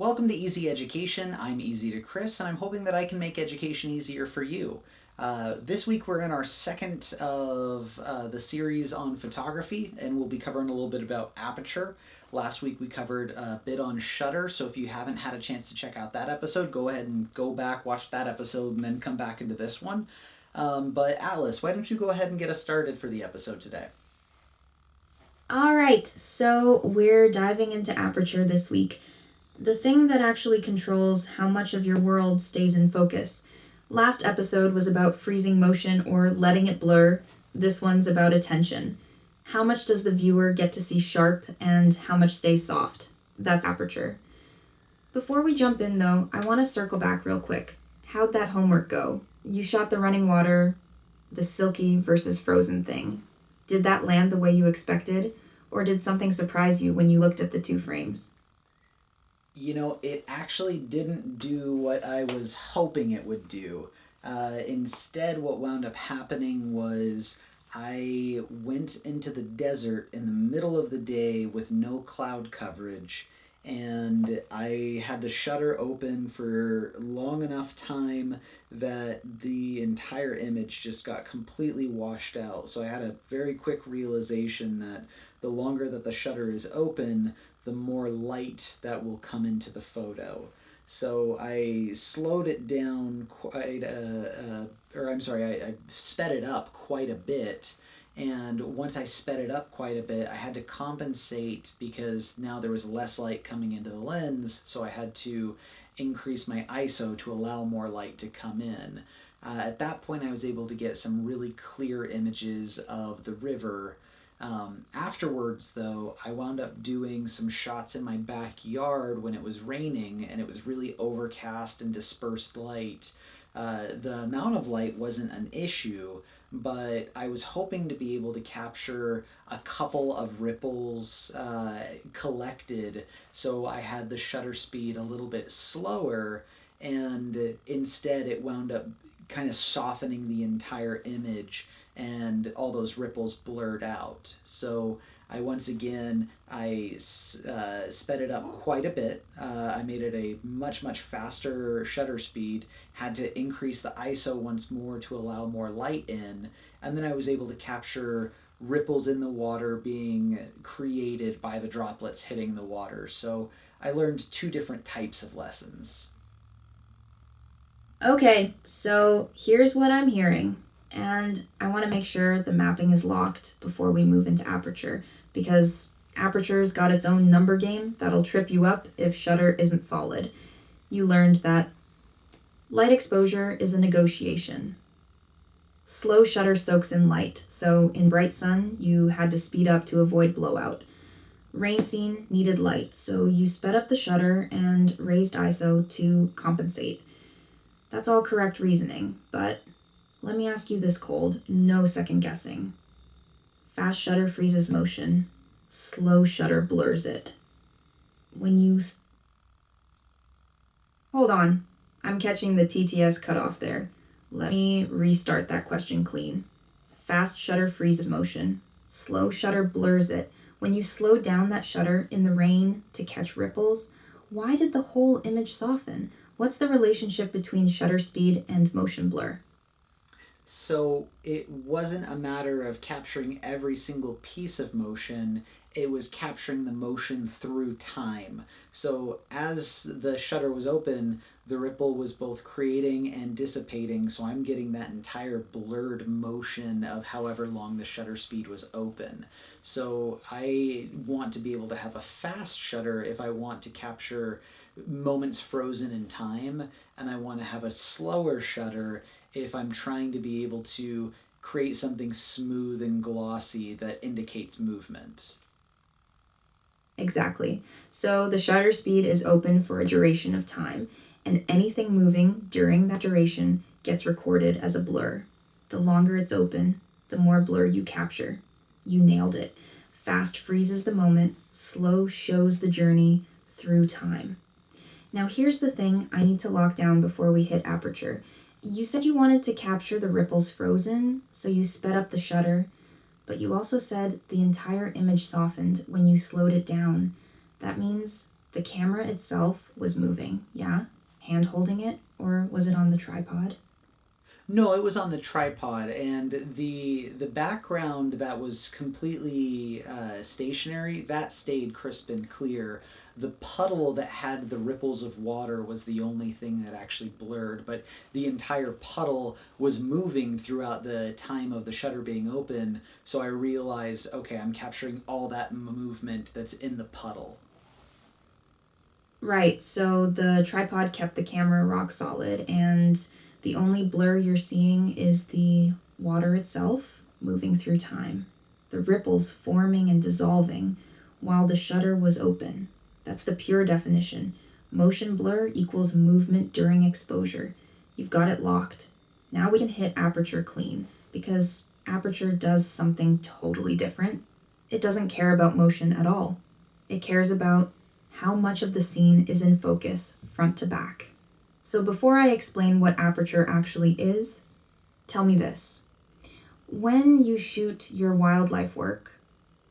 Welcome to Easy Education. I'm Easy to Chris, and I'm hoping that I can make education easier for you. This week we're in our second of the series on photography, and we'll be covering a little bit about Aperture. Last week we covered a bit on Shutter, so if you haven't had a chance to check out that episode, go ahead and go back, watch that episode, and then come back into this one. But Alice, why don't you go ahead and get us started for the episode today? All right, so we're diving into Aperture this week. The thing that actually controls how much of your world stays in focus. Last episode was about freezing motion or letting it blur. This one's about attention. How much does the viewer get to see sharp and how much stays soft? That's Aperture. Before we jump in though, I want to circle back real quick. How'd that homework go? You shot the running water, the silky versus frozen thing. Did that land the way you expected? Or did something surprise you when you looked at the two frames? It actually didn't do what I was hoping it would do. Instead, what wound up happening was I went into the desert in the middle of the day with no cloud coverage, and I had the shutter open for long enough time that the entire image just got completely washed out. So I had a very quick realization that the longer that the shutter is open, the more light that will come into the photo. So I slowed it down I sped it up quite a bit. And once I sped it up quite a bit, I had to compensate because now there was less light coming into the lens, so I had to increase my ISO to allow more light to come in. At that point, I was able to get some really clear images of the river. Afterwards, though, I wound up doing some shots in my backyard when it was raining and it was really overcast and dispersed light. The amount of light wasn't an issue, but I was hoping to be able to capture a couple of ripples collected, so I had the shutter speed a little bit slower, and instead it wound up kind of softening the entire image and all those ripples blurred out. So I sped it up quite a bit. I made it a much faster shutter speed, had to increase the ISO once more to allow more light in, and then I was able to capture ripples in the water being created by the droplets hitting the water. So I learned two different types of lessons. Okay, so here's what I'm hearing. And I want to make sure the mapping is locked before we move into Aperture, because Aperture's got its own number game that'll trip you up if shutter isn't solid. You learned that light exposure is a negotiation. Slow shutter soaks in light, so in bright sun, you had to speed up to avoid blowout. Rain scene needed light, so you sped up the shutter and raised ISO to compensate. That's all correct reasoning, but let me ask you this cold, no second guessing. Fast shutter freezes motion. Slow shutter blurs it. When you... Hold on. I'm catching the TTS cutoff there. Let me restart that question clean. Fast shutter freezes motion. Slow shutter blurs it. When you slowed down that shutter in the rain to catch ripples, why did the whole image soften? What's the relationship between shutter speed and motion blur? So it wasn't a matter of capturing every single piece of motion, it was capturing the motion through time. So as the shutter was open, the ripple was both creating and dissipating, so I'm getting that entire blurred motion of however long the shutter speed was open. So I want to be able to have a fast shutter if I want to capture moments frozen in time, and I want to have a slower shutter if I'm trying to be able to create something smooth and glossy that indicates movement. Exactly. So the shutter speed is open for a duration of time, and anything moving during that duration gets recorded as a blur. The longer it's open, the more blur you capture. You nailed it. Fast freezes the moment, slow shows the journey through time. Now here's the thing I need to lock down before we hit Aperture. You said you wanted to capture the ripples frozen, so you sped up the shutter, but you also said the entire image softened when you slowed it down. That means The camera itself was moving, yeah? Hand holding it, or was it on the tripod? No, it was on the tripod, and the background that was completely stationary that stayed crisp and clear. The puddle that had the ripples of water was the only thing that actually blurred, but the entire puddle was moving throughout the time of the shutter being open. So I realized, okay, I'm capturing all that movement that's in the puddle. Right, so the tripod kept the camera rock solid, and the only blur you're seeing is the water itself moving through time, the ripples forming and dissolving while the shutter was open. That's the pure definition. Motion blur equals movement during exposure. You've got it locked. Now we can hit aperture clean, because aperture does something totally different. It doesn't care about motion at all. It cares about how much of the scene is in focus, front to back. So before I explain what aperture actually is, tell me this. When you shoot your wildlife work,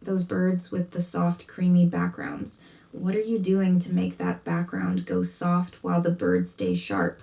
those birds with the soft, creamy backgrounds, what are you doing to make that background go soft while the bird stays sharp?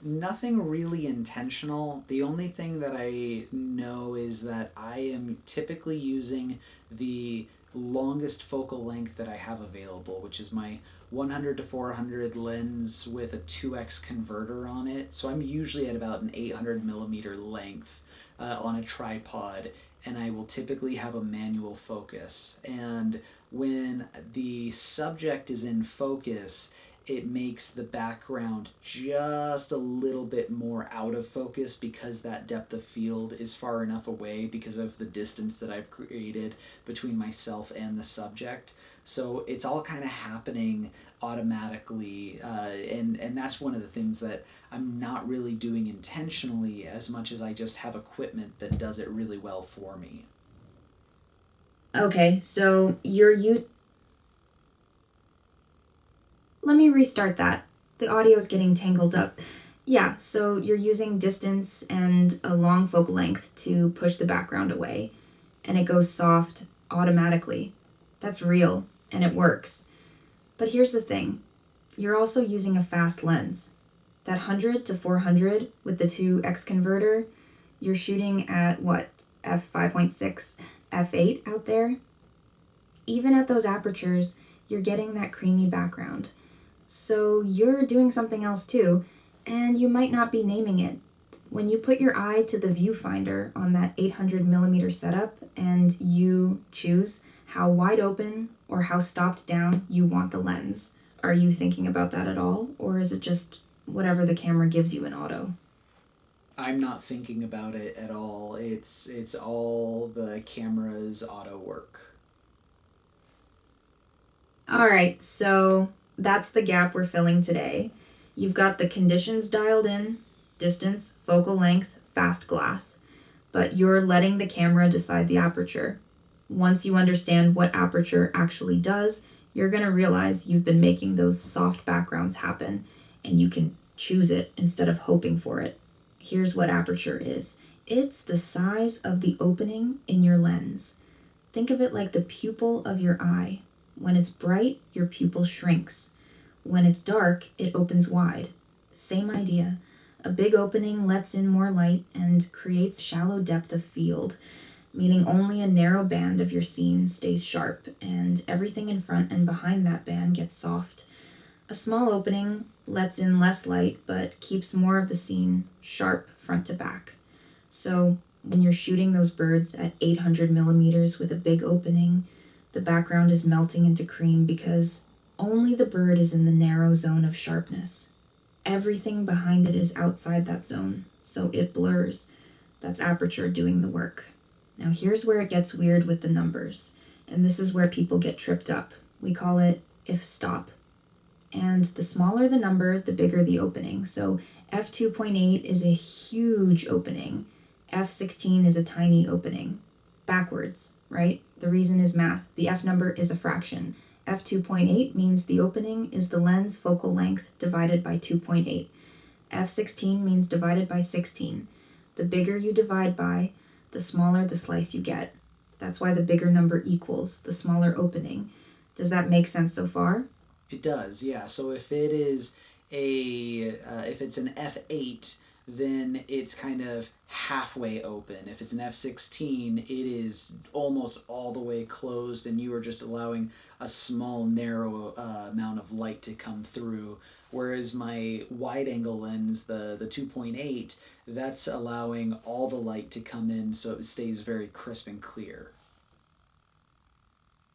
Nothing really intentional. The only thing that I know is that I am typically using the longest focal length that I have available, which is my 100 to 400 lens with a 2x converter on it. So I'm usually at about an 800 millimeter length on a tripod, and I will typically have a manual focus. And when the subject is in focus, it makes the background just a little bit more out of focus because that depth of field is far enough away because of the distance that I've created between myself and the subject. So it's all kind of happening automatically, and that's one of the things that I'm not really doing intentionally as much as I just have equipment that does it really well for me. Okay, so let me restart that. The audio is getting tangled up. Yeah, so you're using distance and a long focal length to push the background away, and it goes soft automatically. That's real, and it works. But here's the thing. You're also using a fast lens. That 100 to 400 with the 2x converter, you're shooting at what, f5.6, f8 out there? Even at those apertures, you're getting that creamy background. So you're doing something else too, and you might not be naming it. When you put your eye to the viewfinder on that 800 millimeter setup and you choose how wide open or how stopped down you want the lens, are you thinking about that at all, or is it just whatever the camera gives you in auto? I'm not thinking about it at all. It's all the camera's auto work. All right, so that's the gap we're filling today. You've got the conditions dialed in, distance, focal length, fast glass, but you're letting the camera decide the aperture. Once you understand what aperture actually does, you're going to realize you've been making those soft backgrounds happen, and you can choose it instead of hoping for it. Here's what aperture is. It's the size of the opening in your lens. Think of it like the pupil of your eye. When it's bright, your pupil shrinks. When it's dark, it opens wide. Same idea. A big opening lets in more light and creates shallow depth of field, meaning only a narrow band of your scene stays sharp, and everything in front and behind that band gets soft. A small opening lets in less light, but keeps more of the scene sharp front to back. So when you're shooting those birds at 800 millimeters with a big opening, the background is melting into cream because only the bird is in the narrow zone of sharpness. Everything behind it is outside that zone, so it blurs. That's aperture doing the work. Now here's where it gets weird with the numbers, and this is where people get tripped up. We call it if-stop. And the smaller the number, the bigger the opening. So f2.8 is a huge opening. f16 is a tiny opening. Backwards, right? The reason is math. The f number is a fraction. f2.8 means the opening is the lens focal length divided by 2.8. f16 means divided by 16. The bigger you divide by, the smaller the slice you get. That's why the bigger number equals the smaller opening. Does that make sense so far? It does, yeah. So if it is if it's an F8, then it's kind of halfway open. If it's an F16, it is almost all the way closed, and you are just allowing a small, narrow amount of light to come through. Whereas my wide angle lens, the 2.8, that's allowing all the light to come in so it stays very crisp and clear.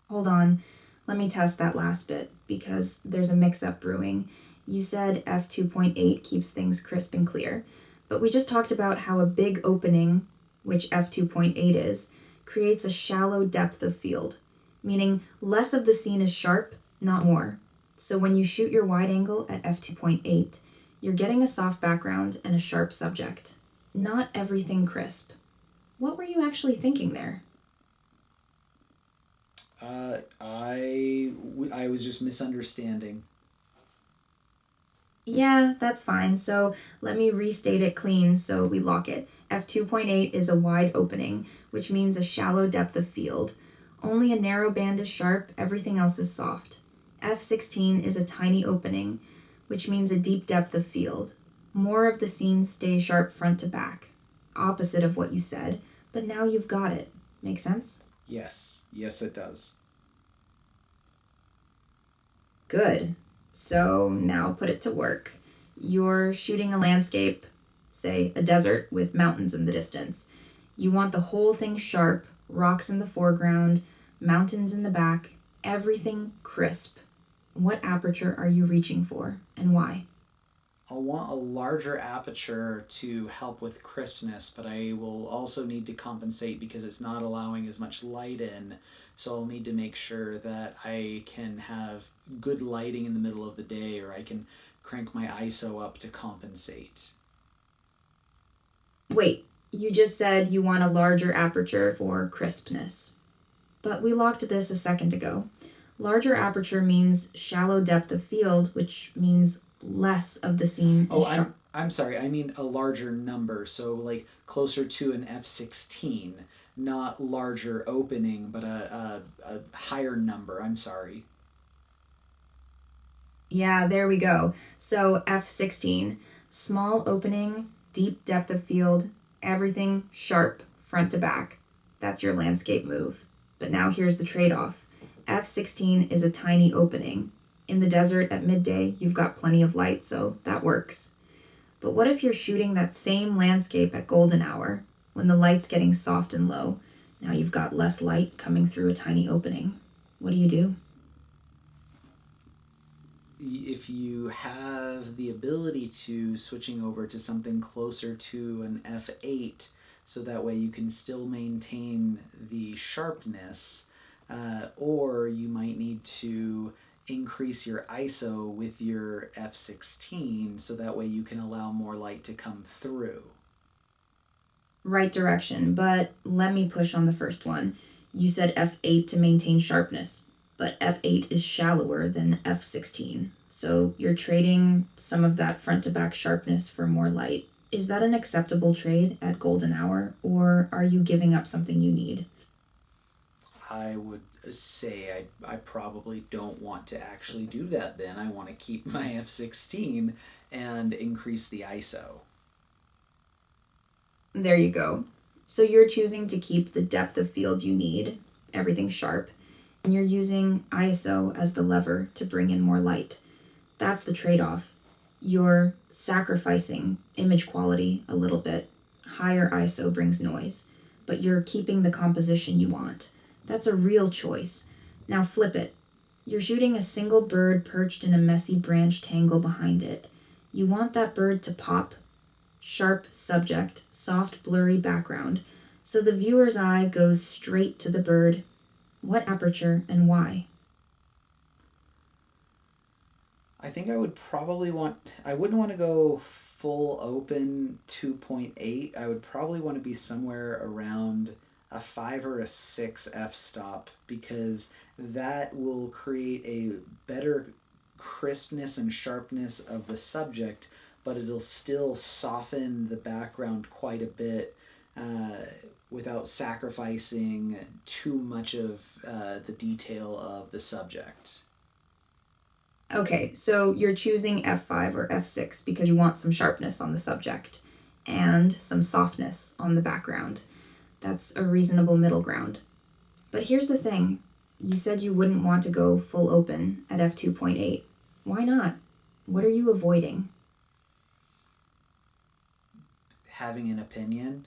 Hold on. Let me test that last bit because there's a mix-up brewing. You said f2.8 keeps things crisp and clear, but we just talked about how a big opening, which f2.8 is, creates a shallow depth of field, meaning less of the scene is sharp, not more. So when you shoot your wide angle at f2.8, you're getting a soft background and a sharp subject. Not everything crisp. What were you actually thinking there? I was just misunderstanding. Yeah, that's fine. So let me restate it clean so we lock it. F2.8 is a wide opening, which means a shallow depth of field. Only a narrow band is sharp, everything else is soft. F16 is a tiny opening, which means a deep depth of field. More of the scene stays sharp front to back. Opposite of what you said, but now you've got it. Make sense? Yes, it does. Good. So now put it to work. You're shooting a landscape, say a desert with mountains in the distance. You want the whole thing sharp, rocks in the foreground, mountains in the back, everything crisp. What aperture are you reaching for and why? I'll want a larger aperture to help with crispness, but I will also need to compensate because it's not allowing as much light in. So I'll need to make sure that I can have good lighting in the middle of the day, or I can crank my ISO up to compensate. Wait, you just said you want a larger aperture for crispness. But we locked this a second ago. Larger aperture means shallow depth of field, which means less of the scene is sharp. I'm sorry. I mean a larger number, so like closer to an F16, not larger opening, but a higher number. I'm sorry. Yeah, there we go. So F16, small opening, deep depth of field, everything sharp, front to back. That's your landscape move. But now here's the trade-off. F16 is a tiny opening. In the desert at midday, you've got plenty of light, so that works. But what if you're shooting that same landscape at golden hour, when the light's getting soft and low? Now you've got less light coming through a tiny opening. What do you do? If you have the ability to switching over to something closer to an F8, so that way you can still maintain the sharpness, or you might need to increase your ISO with your F16 so that way you can allow more light to come through. Right direction, but let me push on the first one. You said F8 to maintain sharpness, but F8 is shallower than F16, so you're trading some of that front to back sharpness for more light. Is that an acceptable trade at golden hour, or are you giving up something you need? I would say I probably don't want to actually do that then. I want to keep my F16 and increase the ISO. There you go. So you're choosing to keep the depth of field you need, everything sharp, and you're using ISO as the lever to bring in more light. That's the trade-off. You're sacrificing image quality a little bit. Higher ISO brings noise, but you're keeping the composition you want. That's a real choice. Now flip it. You're shooting a single bird perched in a messy branch tangle behind it. You want that bird to pop, sharp subject, soft blurry background, so the viewer's eye goes straight to the bird. What aperture and why? I think I wouldn't want to go full open 2.8. I would probably want to be somewhere around a 5 or a 6 f stop because that will create a better crispness and sharpness of the subject, but it'll still soften the background quite a bit uh, without sacrificing too much of the detail of the subject. Okay, so you're choosing f5 or f6 because you want some sharpness on the subject and some softness on the background. That's a reasonable middle ground. But here's the thing. You said you wouldn't want to go full open at f2.8. Why not? What are you avoiding? Having an opinion.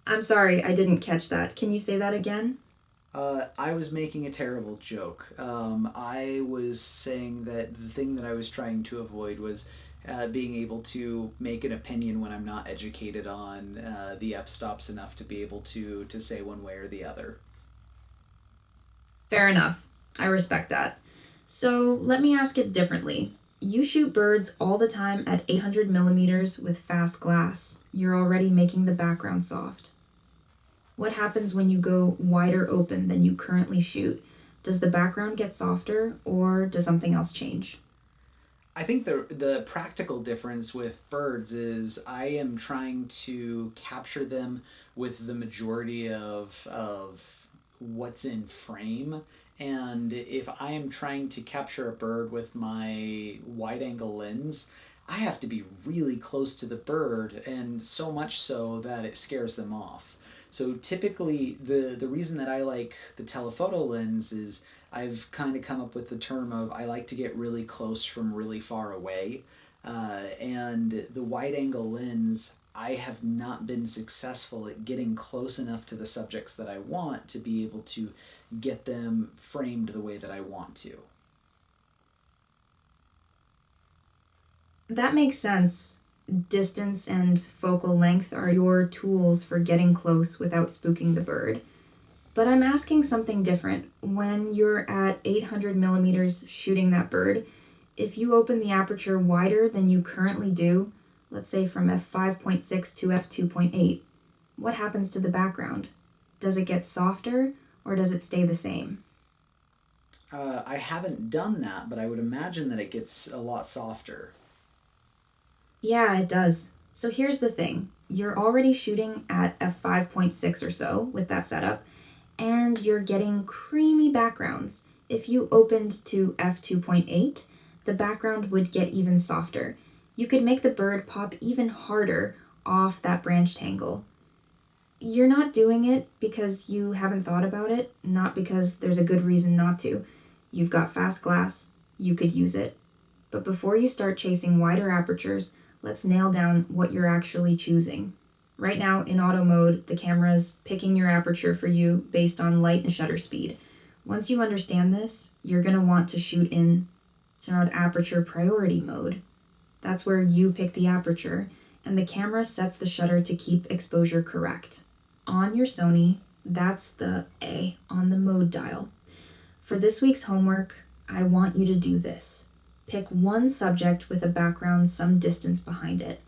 I'm sorry, I didn't catch that. Can you say that again? I was making a terrible joke. I was saying that the thing that I was trying to avoid was being able to make an opinion when I'm not educated on the f stops enough to be able to say one way or the other. Fair enough. I respect that. So let me ask it differently. You shoot birds all the time at 800 millimeters with fast glass. You're already making the background soft. What happens when you go wider open than you currently shoot? Does the background get softer or does something else change? I think the practical difference with birds is I am trying to capture them with the majority of what's in frame. And if I am trying to capture a bird with my wide angle lens, I have to be really close to the bird, and so much so that it scares them off. So typically, the reason that I like the telephoto lens is I've kind of come up with the term of I like to get really close from really far away. And the wide angle lens, I have not been successful at getting close enough to the subjects that I want to be able to get them framed the way that I want to. That makes sense. Distance and focal length are your tools for getting close without spooking the bird. But I'm asking something different. When you're at 800 millimeters shooting that bird, if you open the aperture wider than you currently do, let's say from f5.6 to f2.8, what happens to the background? Does it get softer or does it stay the same? I haven't done that, but I would imagine that it gets a lot softer. Yeah, it does. So here's the thing. You're already shooting at f5.6 or so with that setup, and you're getting creamy backgrounds. If you opened to f2.8, the background would get even softer. You could make the bird pop even harder off that branch tangle. You're not doing it because you haven't thought about it, not because there's a good reason not to. You've got fast glass, you could use it. But before you start chasing wider apertures, let's nail down what you're actually choosing. Right now, in auto mode, the camera's picking your aperture for you based on light and shutter speed. Once you understand this, you're going to want to shoot in aperture priority mode. That's where you pick the aperture, and the camera sets the shutter to keep exposure correct. On your Sony, that's the A on the mode dial. For this week's homework, I want you to do this. Pick one subject with a background some distance behind it.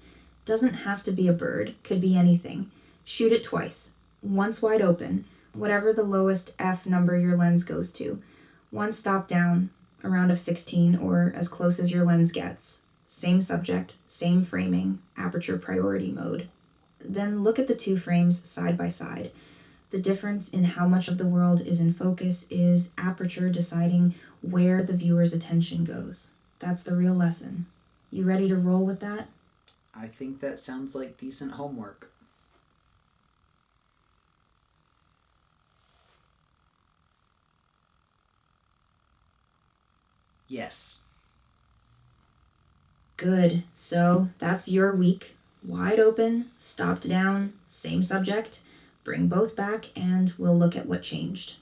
Doesn't have to be a bird, could be anything. Shoot it twice. Once wide open, whatever the lowest F number your lens goes to. One stop down, around f16 or as close as your lens gets. Same subject, same framing, aperture priority mode. Then look at the two frames side by side. The difference in how much of the world is in focus is aperture deciding where the viewer's attention goes. That's the real lesson. You ready to roll with that? I think that sounds like decent homework. Yes. Good. So that's your week. Wide open, stopped down, same subject. Bring both back and we'll look at what changed.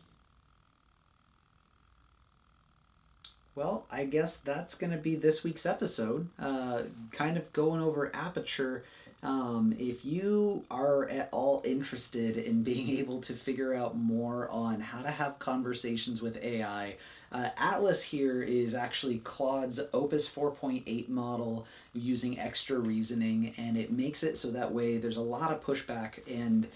Well, I guess that's going to be this week's episode. Kind of going over Aperture. If you are at all interested in being able to figure out more on how to have conversations with AI, Atlas here is actually Claude's Opus 4.8 model using extra reasoning, and it makes it so that way there's a lot of pushback, and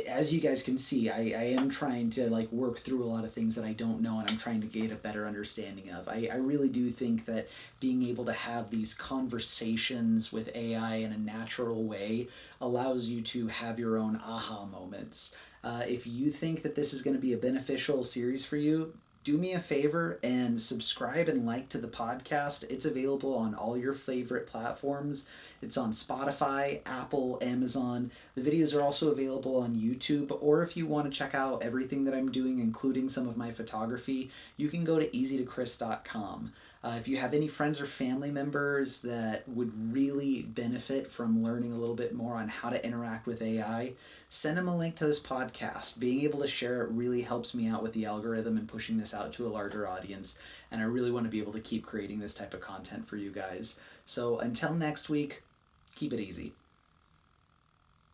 as you guys can see, I am trying to like work through a lot of things that I don't know, and I'm trying to get a better understanding of. I really do think that being able to have these conversations with AI in a natural way allows you to have your own aha moments. If you think that this is going to be a beneficial series for you, do me a favor and subscribe and like to the podcast. It's available on all your favorite platforms. It's on Spotify, Apple, Amazon. The videos are also available on YouTube, or if you want to check out everything that I'm doing, including some of my photography, you can go to easytochris.com. If you have any friends or family members that would really benefit from learning a little bit more on how to interact with AI, send them a link to this podcast. Being able to share it really helps me out with the algorithm and pushing this out to a larger audience. And I really want to be able to keep creating this type of content for you guys. So until next week, keep it easy.